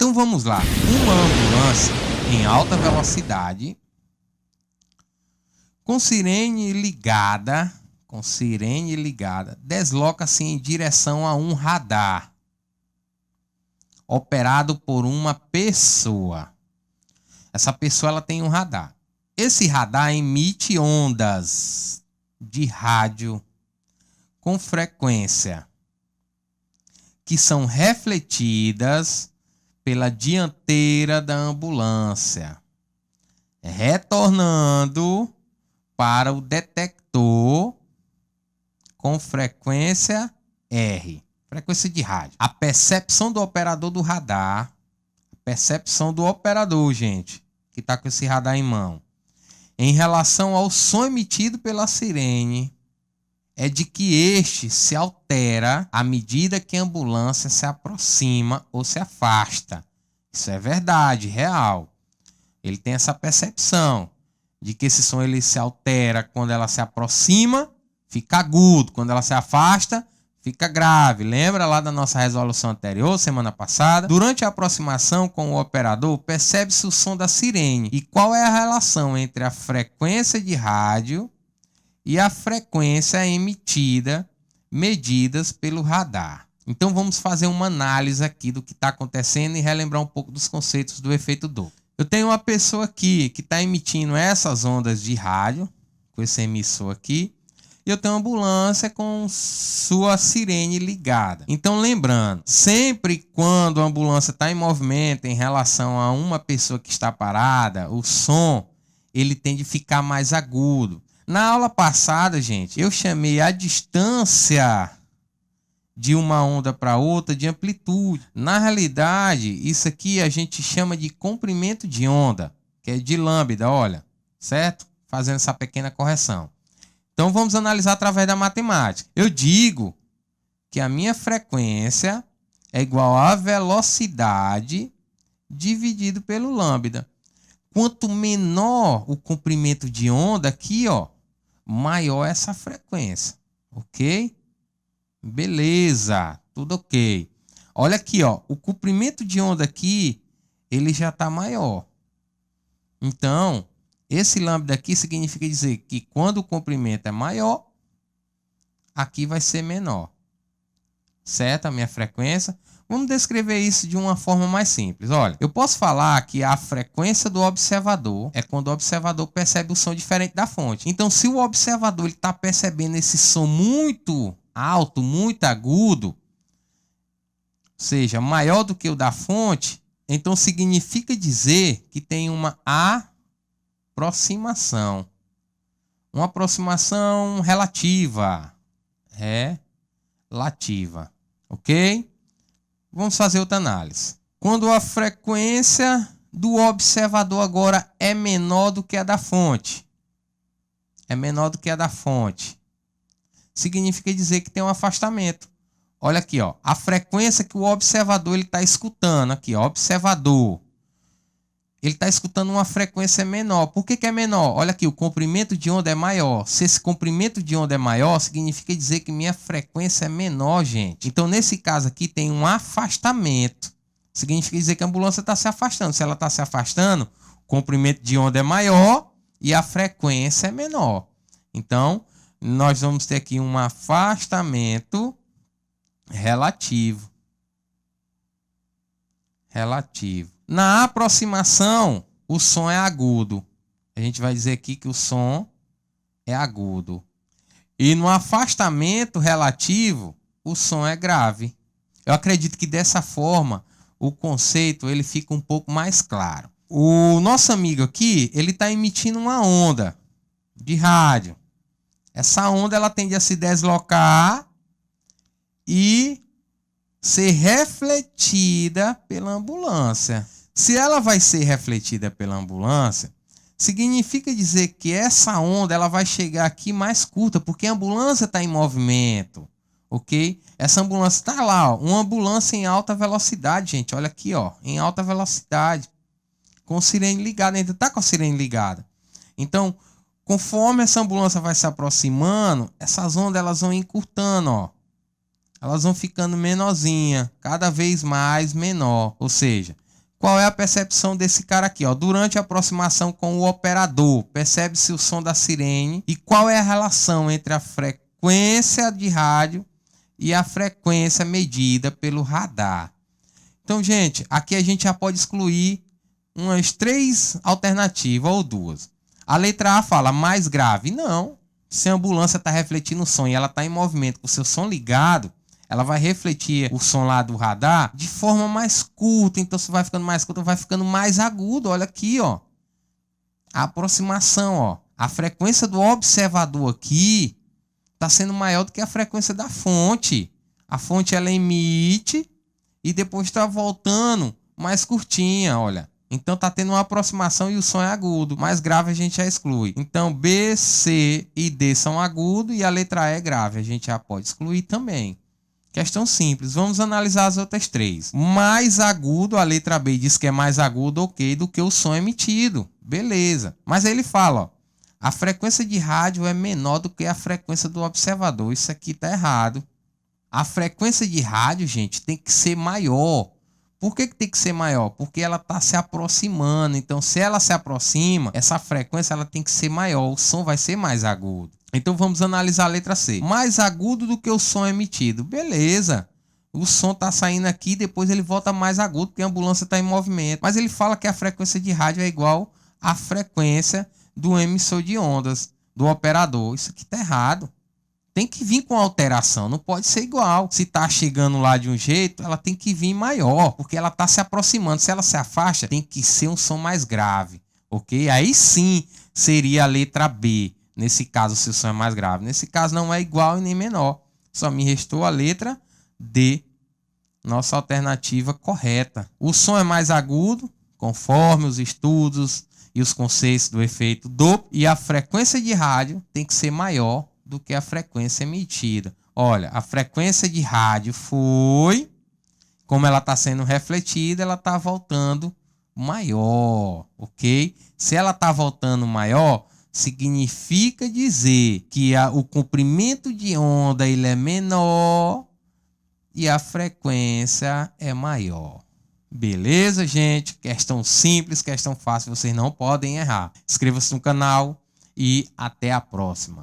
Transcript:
Então vamos lá. Uma ambulância em alta velocidade, com sirene ligada, desloca-se em direção a um radar, operado por uma pessoa. Essa pessoa ela tem um radar. Esse radar emite ondas de rádio com frequência que são refletidas pela dianteira da ambulância, retornando para o detector com frequência R, frequência de rádio. A percepção do operador do radar, gente, que está com esse radar em mão, em relação ao som emitido pela sirene, é de que este se altera à medida que a ambulância se aproxima ou se afasta. Isso é verdade, real. Ele tem essa percepção de que esse som ele se altera quando ela se aproxima, fica agudo. Quando ela se afasta, fica grave. Lembra lá da nossa resolução anterior, semana passada? Durante a aproximação com o operador, percebe-se o som da sirene. E qual é a relação entre a frequência de rádio e a frequência emitida, medidas pelo radar? Então vamos fazer uma análise aqui do que está acontecendo e relembrar um pouco dos conceitos do efeito Doppler. Eu tenho uma pessoa aqui que está emitindo essas ondas de rádio, com esse emissor aqui, e eu tenho uma ambulância com sua sirene ligada. Então lembrando, sempre quando a ambulância está em movimento em relação a uma pessoa que está parada, o som ele tende a ficar mais agudo. Na aula passada, gente, eu chamei a distância de uma onda para outra de amplitude. Na realidade, isso aqui a gente chama de comprimento de onda, que é de lambda, olha, certo? Fazendo essa pequena correção. Então vamos analisar através da matemática. Eu digo que a minha frequência é igual à velocidade dividido pelo lambda. Quanto menor o comprimento de onda aqui, ó, maior essa frequência, ok? Beleza, tudo ok. Olha aqui, ó, o comprimento de onda aqui, ele já está maior. Então, esse lambda aqui significa dizer que quando o comprimento é maior, aqui vai ser menor. Certo? A minha frequência. Vamos descrever isso de uma forma mais simples. Olha, eu posso falar que a frequência do observador é quando o observador percebe o som diferente da fonte. Então, se o observador está percebendo esse som muito alto, muito agudo, ou seja, maior do que o da fonte, então significa dizer que tem uma aproximação. Uma aproximação relativa. Relativa. Ok? Vamos fazer outra análise. Quando a frequência do observador agora é menor do que a da fonte. Significa dizer que tem um afastamento. Olha aqui, ó, a frequência que o observador está escutando. Aqui, ó, observador. Ele está escutando uma frequência menor. Por que é menor? Olha aqui, o comprimento de onda é maior. Se esse comprimento de onda é maior, significa dizer que minha frequência é menor, gente. Então, nesse caso aqui, tem um afastamento. Significa dizer que a ambulância está se afastando. Se ela está se afastando, o comprimento de onda é maior e a frequência é menor. Então, nós vamos ter aqui um afastamento relativo. Na aproximação, o som é agudo. A gente vai dizer aqui que o som é agudo. E no afastamento relativo, o som é grave. Eu acredito que dessa forma, o conceito ele fica um pouco mais claro. O nosso amigo aqui, ele está emitindo uma onda de rádio. Essa onda ela tende a se deslocar e ser refletida pela ambulância. Se ela vai ser refletida pela ambulância, significa dizer que essa onda ela vai chegar aqui mais curta, porque a ambulância está em movimento, ok? Essa ambulância está lá, ó, uma ambulância em alta velocidade, gente. Olha aqui, ó, em alta velocidade, com sirene ligada, ainda está com a sirene ligada. Então, conforme essa ambulância vai se aproximando, essas ondas elas vão encurtando, ó. Elas vão ficando menorzinha, cada vez mais menor. Ou seja, Qual é a percepção desse cara aqui? Ó? Durante a aproximação com o operador, percebe-se o som da sirene. E qual é a relação entre a frequência de rádio e a frequência medida pelo radar? Então, gente, aqui a gente já pode excluir umas 3 alternativas ou 2. A letra A fala mais grave. Não. Se a ambulância está refletindo o som e ela está em movimento com o seu som ligado, ela vai refletir o som lá do radar de forma mais curta. Então, se vai ficando mais curta, vai ficando mais agudo. Olha aqui, ó. A aproximação, ó. A frequência do observador aqui está sendo maior do que a frequência da fonte. A fonte, ela emite e depois está voltando mais curtinha, olha. Então, está tendo uma aproximação e o som é agudo. Mais grave a gente já exclui. Então, B, C e D são agudos e a letra E é grave. A gente já pode excluir também. Questão simples. Vamos analisar as outras 3. Mais agudo, a letra B diz que é mais agudo, ok, do que o som emitido. Beleza. Mas aí ele fala, ó, a frequência de rádio é menor do que a frequência do observador. Isso aqui está errado. A frequência de rádio, gente, tem que ser maior. Por que tem que ser maior? Porque ela está se aproximando. Então, se ela se aproxima, essa frequência ela tem que ser maior. O som vai ser mais agudo. Então, vamos analisar a letra C. Mais agudo do que o som emitido. Beleza. O som está saindo aqui, depois ele volta mais agudo, porque a ambulância está em movimento. Mas ele fala que a frequência de rádio é igual à frequência do emissor de ondas, do operador. Isso aqui está errado. Tem que vir com alteração, não pode ser igual. Se está chegando lá de um jeito, ela tem que vir maior, porque ela está se aproximando. Se ela se afasta, tem que ser um som mais grave, ok? Aí sim seria a letra B, nesse caso, se o som é mais grave. Nesse caso não é igual e nem menor. Só me restou a letra D, nossa alternativa correta. O som é mais agudo, conforme os estudos e os conceitos do efeito Doppler, e a frequência de rádio tem que ser maior do que a frequência emitida. Olha, a frequência de rádio foi, como ela está sendo refletida, ela está voltando maior, ok? Se ela está voltando maior, significa dizer que o comprimento de onda ele é menor e a frequência é maior. Beleza, gente? Questão simples, questão fácil, vocês não podem errar. Inscreva-se no canal e até a próxima.